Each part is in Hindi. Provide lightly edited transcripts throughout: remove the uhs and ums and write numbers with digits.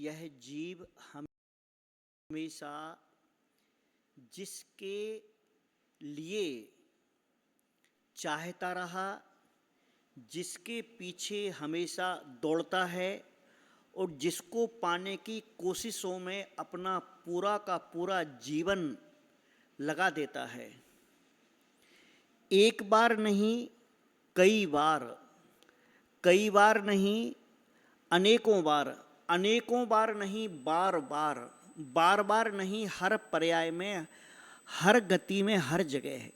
यह जीव हमेशा जिसके लिए चाहता रहा, जिसके पीछे हमेशा दौड़ता है और जिसको पाने की कोशिशों में अपना पूरा का पूरा जीवन लगा देता है। एक बार नहीं, कई बार नहीं, अनेकों बार नहीं, बार बार नहीं, हर पर्याय में, हर गति में, हर जगह है।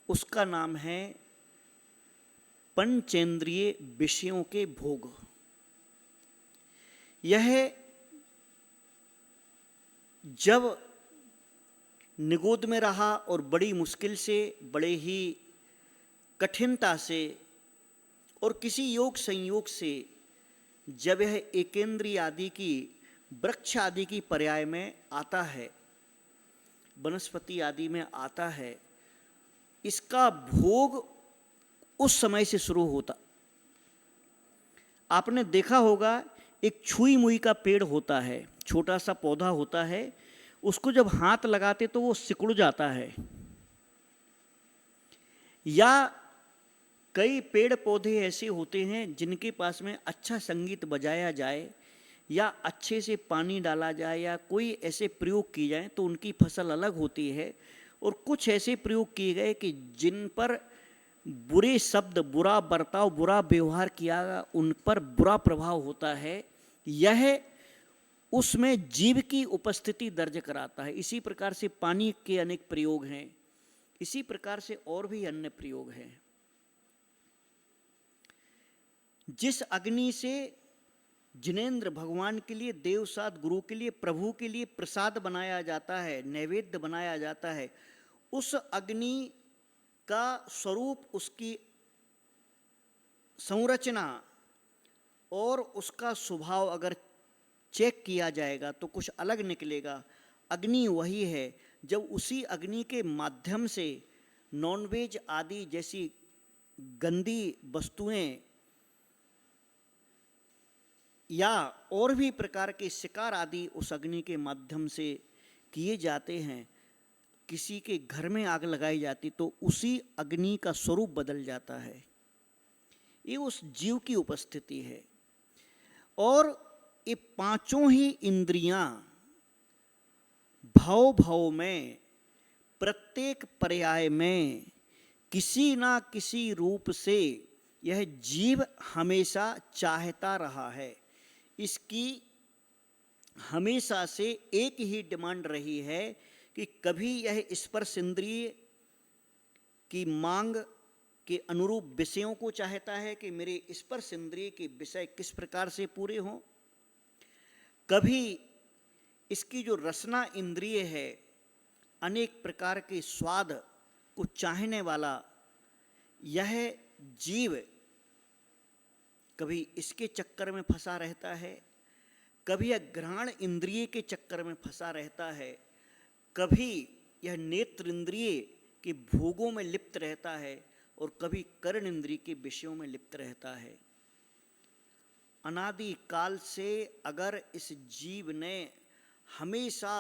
उसका नाम है पंचेंद्रिय विषयों के भोग। यह जब निगोद में रहा और बड़ी मुश्किल से, बड़े ही कठिनता से और किसी योग संयोग से जब यह एकेंद्रिय आदि की, वृक्ष आदि की पर्याय में आता है, वनस्पति आदि में आता है, इसका भोग उस समय से शुरू होता। आपने देखा होगा एक छुई मुई का पेड़ होता है, छोटा सा पौधा होता है, उसको जब हाथ लगाते तो वो सिकुड़ जाता है। या कई पेड़ पौधे ऐसे होते हैं जिनके पास में अच्छा संगीत बजाया जाए या अच्छे से पानी डाला जाए या कोई ऐसे प्रयोग किए जाए तो उनकी फसल अलग होती है। और कुछ ऐसे प्रयोग किए गए कि जिन पर बुरे शब्द, बुरा बर्ताव, बुरा व्यवहार किया, उन पर बुरा प्रभाव होता है। यह उसमें जीव की उपस्थिति दर्ज कराता है। इसी प्रकार से पानी के अनेक प्रयोग हैं, इसी प्रकार से और भी अन्य प्रयोग हैं। जिस अग्नि से जिनेंद्र भगवान के लिए, देवसात गुरु के लिए, प्रभु के लिए प्रसाद बनाया जाता है, नैवेद्य बनाया जाता है, उस अग्नि का स्वरूप, उसकी संरचना और उसका स्वभाव अगर चेक किया जाएगा तो कुछ अलग निकलेगा। अग्नि वही है। जब उसी अग्नि के माध्यम से नॉनवेज आदि जैसी गंदी वस्तुएं या और भी प्रकार के शिकार आदि उस अग्नि के माध्यम से किए जाते हैं, किसी के घर में आग लगाई जाती तो उसी अग्नि का स्वरूप बदल जाता है। ये उस जीव की उपस्थिति है। और ये पांचों ही इंद्रियां भाव भाव में, प्रत्येक पर्याय में किसी ना किसी रूप से यह जीव हमेशा चाहता रहा है। इसकी हमेशा से एक ही डिमांड रही है कि कभी यह स्पर्श इंद्रिय की मांग के अनुरूप विषयों को चाहता है कि मेरे स्पर्श इंद्रिय के विषय किस प्रकार से पूरे हों। कभी इसकी जो रसना इंद्रिय है, अनेक प्रकार के स्वाद को चाहने वाला यह जीव कभी इसके चक्कर में फंसा रहता है, कभी यह घ्राण इंद्रिय के चक्कर में फंसा रहता है, कभी यह नेत्र इंद्रिय के भोगों में लिप्त रहता है और कभी कर्ण इंद्रिय के विषयों में लिप्त रहता है। अनादि काल से अगर इस जीव ने हमेशा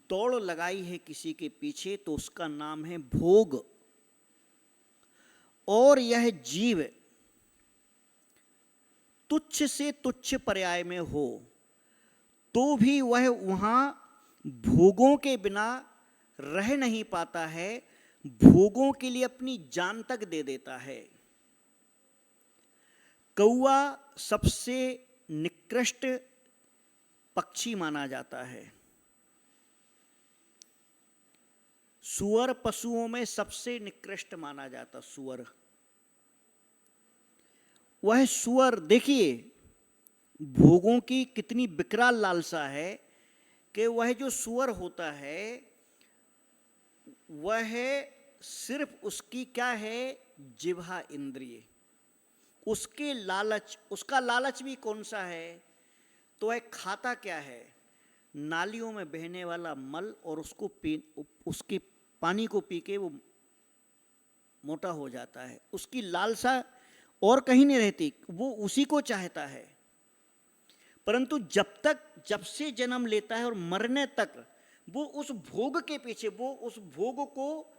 दौड़ लगाई है किसी के पीछे तो उसका नाम है भोग। और यह जीव तुच्छ से तुच्छ पर्याय में हो तो भी वह वहां भोगों के बिना रह नहीं पाता है, भोगों के लिए अपनी जान तक दे देता है। कौआ सबसे निकृष्ट पक्षी माना जाता है। सुअर पशुओं में सबसे निकृष्ट माना जाता सुअर। वह सुअर, देखिए भोगों की कितनी विकराल लालसा है कि वह जो सुअर होता है वह सिर्फ उसकी क्या है, जिह्वा इंद्रिय। उसके लालच, उसका लालच भी कौन सा है, तो वह खाता क्या है, नालियों में बहने वाला मल और उसके पानी को पी के वो मोटा हो जाता है। उसकी लालसा और कहीं नहीं रहती, वो उसी को चाहता है। परंतु जब से जन्म लेता है और मरने तक वो उस भोग के पीछे, वो उस भोग को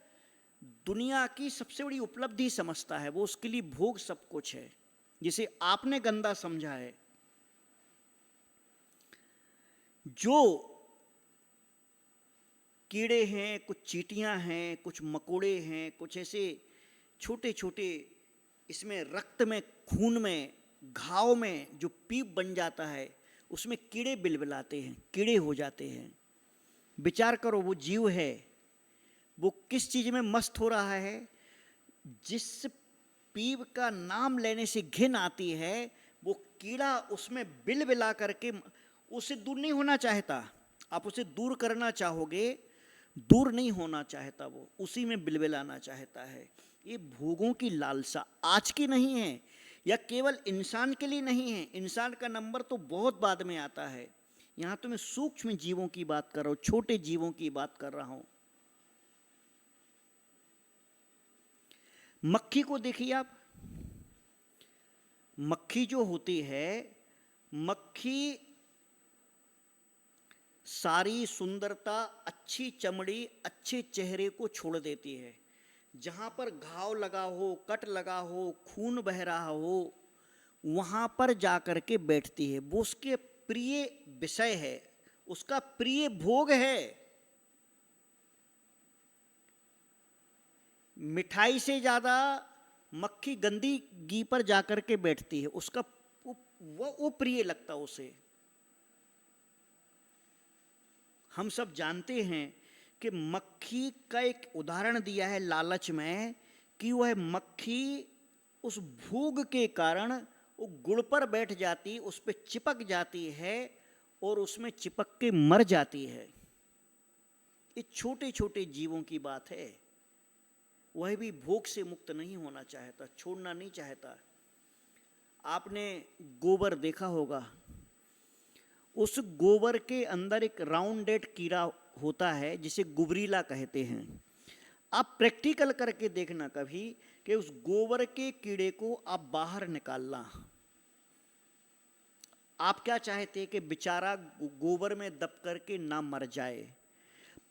दुनिया की सबसे बड़ी उपलब्धि समझता है। वो उसके लिए भोग सब कुछ है, जिसे आपने गंदा समझा है। जो कीड़े हैं, कुछ चींटियां हैं, कुछ मकोड़े हैं, कुछ ऐसे छोटे छोटे, इसमें रक्त में, खून में, घाव में जो पीप बन जाता है, उसमें कीड़े बिलबिलाते हैं, कीड़े हो जाते हैं। विचार करो, वो जीव है, वो किस चीज में मस्त हो रहा है? जिस पीप का नाम लेने से घिन आती है, वो कीड़ा उसमें बिलबिला करके उससे दूर नहीं होना चाहता। आप उसे दूर करना चाहोगे, दूर नहीं होना चाहता, वो उसी में बिलबिलाना चाहता है। ये भोगों की लालसा आज की नहीं है, या केवल इंसान के लिए नहीं है। इंसान का नंबर तो बहुत बाद में आता है। यहां तो मैं सूक्ष्म जीवों की बात कर रहा हूं, छोटे जीवों की बात कर रहा हूं। मक्खी को देखिए आप, मक्खी जो होती है, मक्खी सारी सुंदरता, अच्छी चमड़ी, अच्छे चेहरे को छोड़ देती है। जहां पर घाव लगा हो, कट लगा हो, खून बह रहा हो, वहां पर जाकर के बैठती है। वो उसके प्रिय विषय है, उसका प्रिय भोग है। मिठाई से ज्यादा मक्खी गंदगी पर जाकर के बैठती है, उसका वो प्रिय लगता उसे। हम सब जानते हैं कि मक्खी का एक उदाहरण दिया है लालच में, कि वह मक्खी उस भोग के कारण वो गुड़ पर बैठ जाती, उस पर चिपक जाती है और उसमें चिपक के मर जाती है। ये छोटे छोटे जीवों की बात है। वह भी भोग से मुक्त नहीं होना चाहता, छोड़ना नहीं चाहता। आपने गोबर देखा होगा, उस गोबर के अंदर एक राउंडेड कीड़ा होता है जिसे गुबरीला कहते हैं। आप प्रैक्टिकल करके देखना कभी कि उस गोबर के कीड़े को आप बाहर निकालना। आप क्या चाहते कि बेचारा गोबर में दब करके ना मर जाए,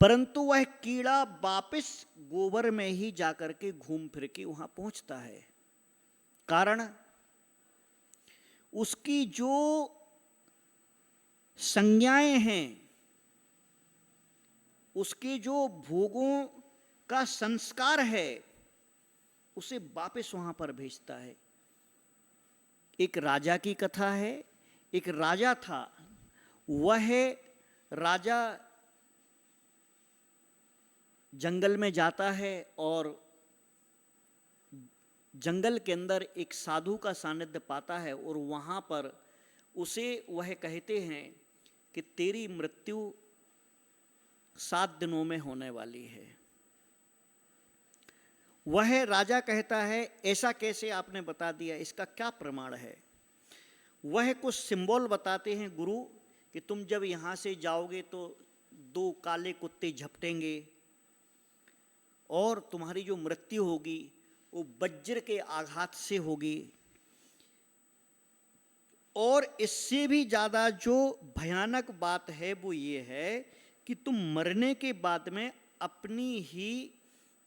परंतु वह कीड़ा वापस गोबर में ही जाकर के घूम फिर के वहां पहुंचता है। कारण उसकी जो संज्ञाएं हैं, उसके जो भोगों का संस्कार है, उसे वापस वहां पर भेजता है। एक राजा की कथा है। एक राजा था, वह राजा जंगल में जाता है और जंगल के अंदर एक साधु का सानिध्य पाता है, और वहां पर उसे वह कहते हैं कि तेरी मृत्यु 7 दिनों में होने वाली है। वह राजा कहता है, ऐसा कैसे आपने बता दिया, इसका क्या प्रमाण है? वह कुछ सिंबल बताते हैं गुरु कि तुम जब यहां से जाओगे तो 2 काले कुत्ते झपटेंगे और तुम्हारी जो मृत्यु होगी वो वज्र के आघात से होगी। और इससे भी ज्यादा जो भयानक बात है वो ये है कि तुम मरने के बाद में अपनी ही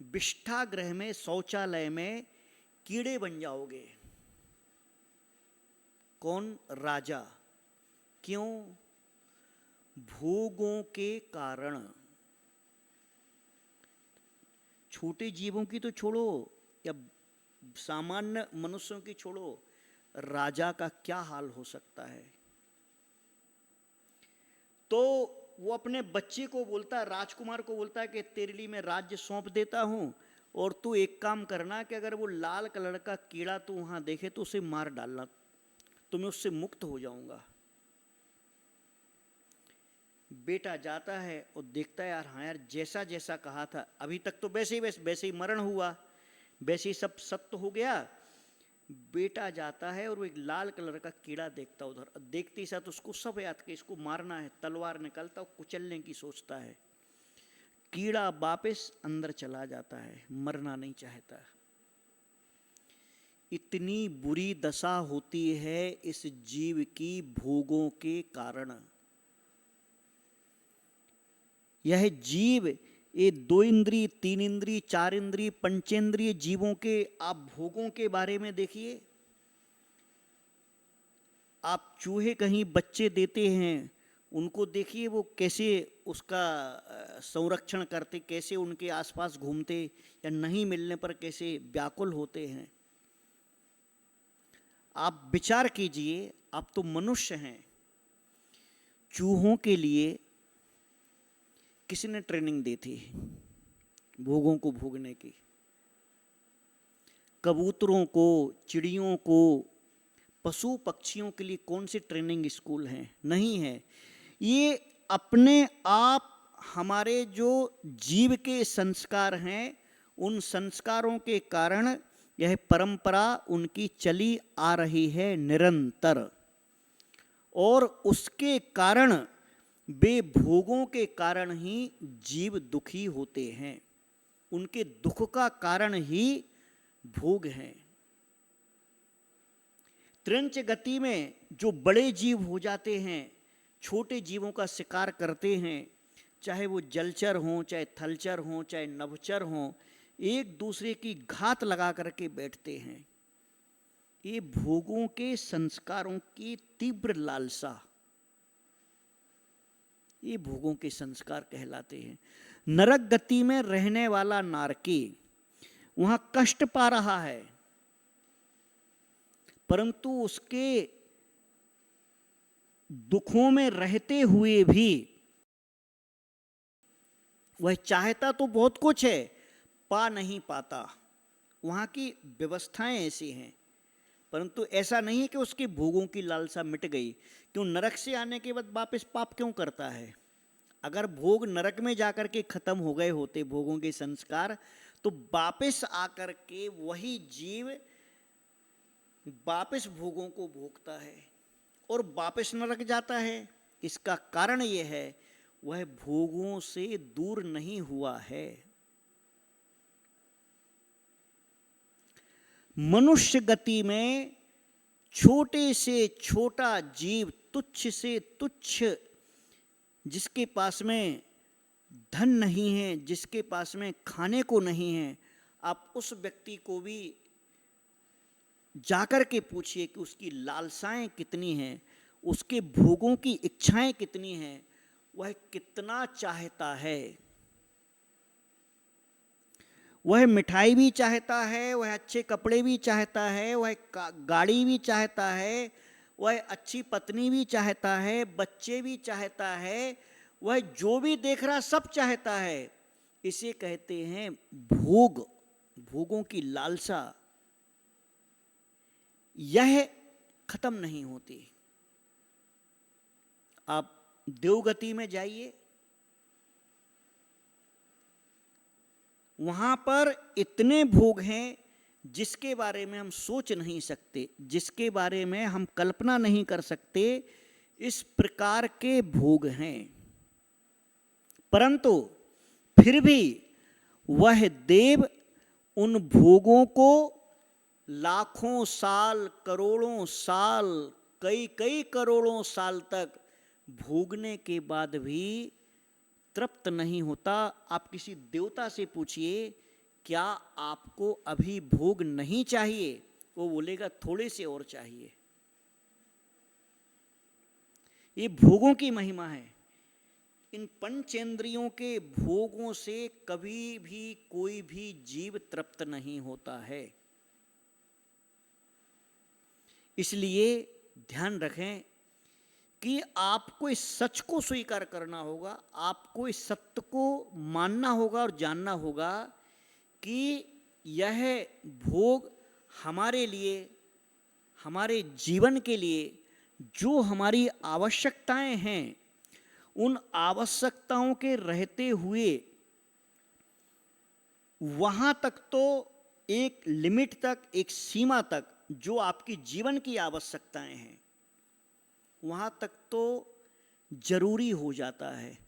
विष्ठागृह में, शौचालय में कीड़े बन जाओगे। कौन? राजा। क्यों? भोगों के कारण। छोटे जीवों की तो छोड़ो, या सामान्य मनुष्यों की छोड़ो, राजा का क्या हाल हो सकता है? तो वो अपने बच्चे को बोलता है, राजकुमार को बोलता है कि तेरे लिए मैं राज्य सौंप देता हूं, और तू एक काम करना कि अगर वो लाल कलर का कीड़ा तू वहां देखे तो उसे मार डालना, तो मैं उससे मुक्त हो जाऊंगा। बेटा जाता है और देखता है, यार हाँ यार, जैसा जैसा कहा था, अभी तक तो वैसे ही मरण हुआ, वैसे ही सब सत्य हो गया। बेटा जाता है और वो एक लाल कलर का कीड़ा देखता, उधर देखते ही साथ उसको सब याद कि इसको मारना है, तलवार निकालता और कुचलने की सोचता है। कीड़ा वापस अंदर चला जाता है, मरना नहीं चाहता। इतनी बुरी दशा होती है इस जीव की भोगों के कारण। यह जीव, ये 2 इंद्रिय, 3 इंद्रिय, 4 इंद्रिय, पंचेंद्रिय जीवों के आप भोगों के बारे में देखिए। आप चूहे कहीं बच्चे देते हैं, उनको देखिए वो कैसे उसका संरक्षण करते, कैसे उनके आसपास घूमते, या नहीं मिलने पर कैसे व्याकुल होते हैं। आप विचार कीजिए, आप तो मनुष्य हैं, चूहों के लिए किसने ट्रेनिंग दी थी भोगों को भोगने की? कबूतरों को, चिड़ियों को, पशु पक्षियों के लिए कौन से ट्रेनिंग स्कूल हैं? नहीं है। ये अपने आप हमारे जो जीव के संस्कार हैं, उन संस्कारों के कारण यह परंपरा उनकी चली आ रही है निरंतर, और उसके कारण, वे भोगों के कारण ही जीव दुखी होते हैं। उनके दुख का कारण ही भोग हैं। त्रिंच गति में जो बड़े जीव हो जाते हैं, छोटे जीवों का शिकार करते हैं, चाहे वो जलचर हों, चाहे थलचर हों, चाहे नभचर हों, एक दूसरे की घात लगा करके बैठते हैं। ये भोगों के संस्कारों की तीव्र लालसा, ये भोगों के संस्कार कहलाते हैं। नरक गति में रहने वाला नारकी वहां कष्ट पा रहा है, परंतु उसके दुखों में रहते हुए भी वह चाहता तो बहुत कुछ है, पा नहीं पाता। वहां की व्यवस्थाएं ऐसी हैं, परंतु ऐसा नहीं है कि उसके भोगों की लालसा मिट गई। क्यों? नरक से आने के बाद वापस पाप क्यों करता है? अगर भोग नरक में जाकर के खत्म हो गए होते भोगों के संस्कार, तो वापस आकर के वही जीव वापस भोगों को भोगता है और वापस नरक जाता है। इसका कारण यह है, वह भोगों से दूर नहीं हुआ है। मनुष्य गति में छोटे से छोटा जीव, तुच्छ से तुच्छ, जिसके पास में धन नहीं है, जिसके पास में खाने को नहीं है, आप उस व्यक्ति को भी जाकर के पूछिए कि उसकी लालसाएं कितनी हैं, उसके भोगों की इच्छाएं कितनी हैं, वह कितना चाहता है। वह मिठाई भी चाहता है, वह अच्छे कपड़े भी चाहता है, वह गाड़ी भी चाहता है, वह अच्छी पत्नी भी चाहता है, बच्चे भी चाहता है, वह जो भी देख रहा सब चाहता है। इसे कहते हैं भोग, भोगों की लालसा। यह खत्म नहीं होती। आप देवगति में जाइए, वहां पर इतने भोग हैं जिसके बारे में हम सोच नहीं सकते, जिसके बारे में हम कल्पना नहीं कर सकते। इस प्रकार के भोग हैं, परंतु फिर भी वह देव उन भोगों को लाखों साल, करोड़ों साल, कई कई करोड़ों साल तक भोगने के बाद भी तृप्त नहीं होता। आप किसी देवता से पूछिए, क्या आपको अभी भोग नहीं चाहिए? वो बोलेगा थोड़े से और चाहिए। ये भोगों की महिमा है। इन पंचेंद्रियों के भोगों से कभी भी कोई भी जीव तृप्त नहीं होता है। इसलिए ध्यान रखें कि आपको इस सच को स्वीकार करना होगा, आपको इस सत्य को मानना होगा और जानना होगा कि यह भोग हमारे लिए, हमारे जीवन के लिए जो हमारी आवश्यकताएं हैं, उन आवश्यकताओं के रहते हुए वहां तक तो एक लिमिट तक, एक सीमा तक जो आपकी जीवन की आवश्यकताएं हैं, वहां तक तो जरूरी हो जाता है।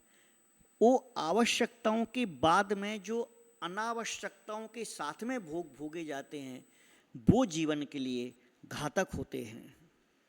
वो आवश्यकताओं के बाद में जो अनावश्यकताओं के साथ में भोग भोगे जाते हैं, वो जीवन के लिए घातक होते हैं।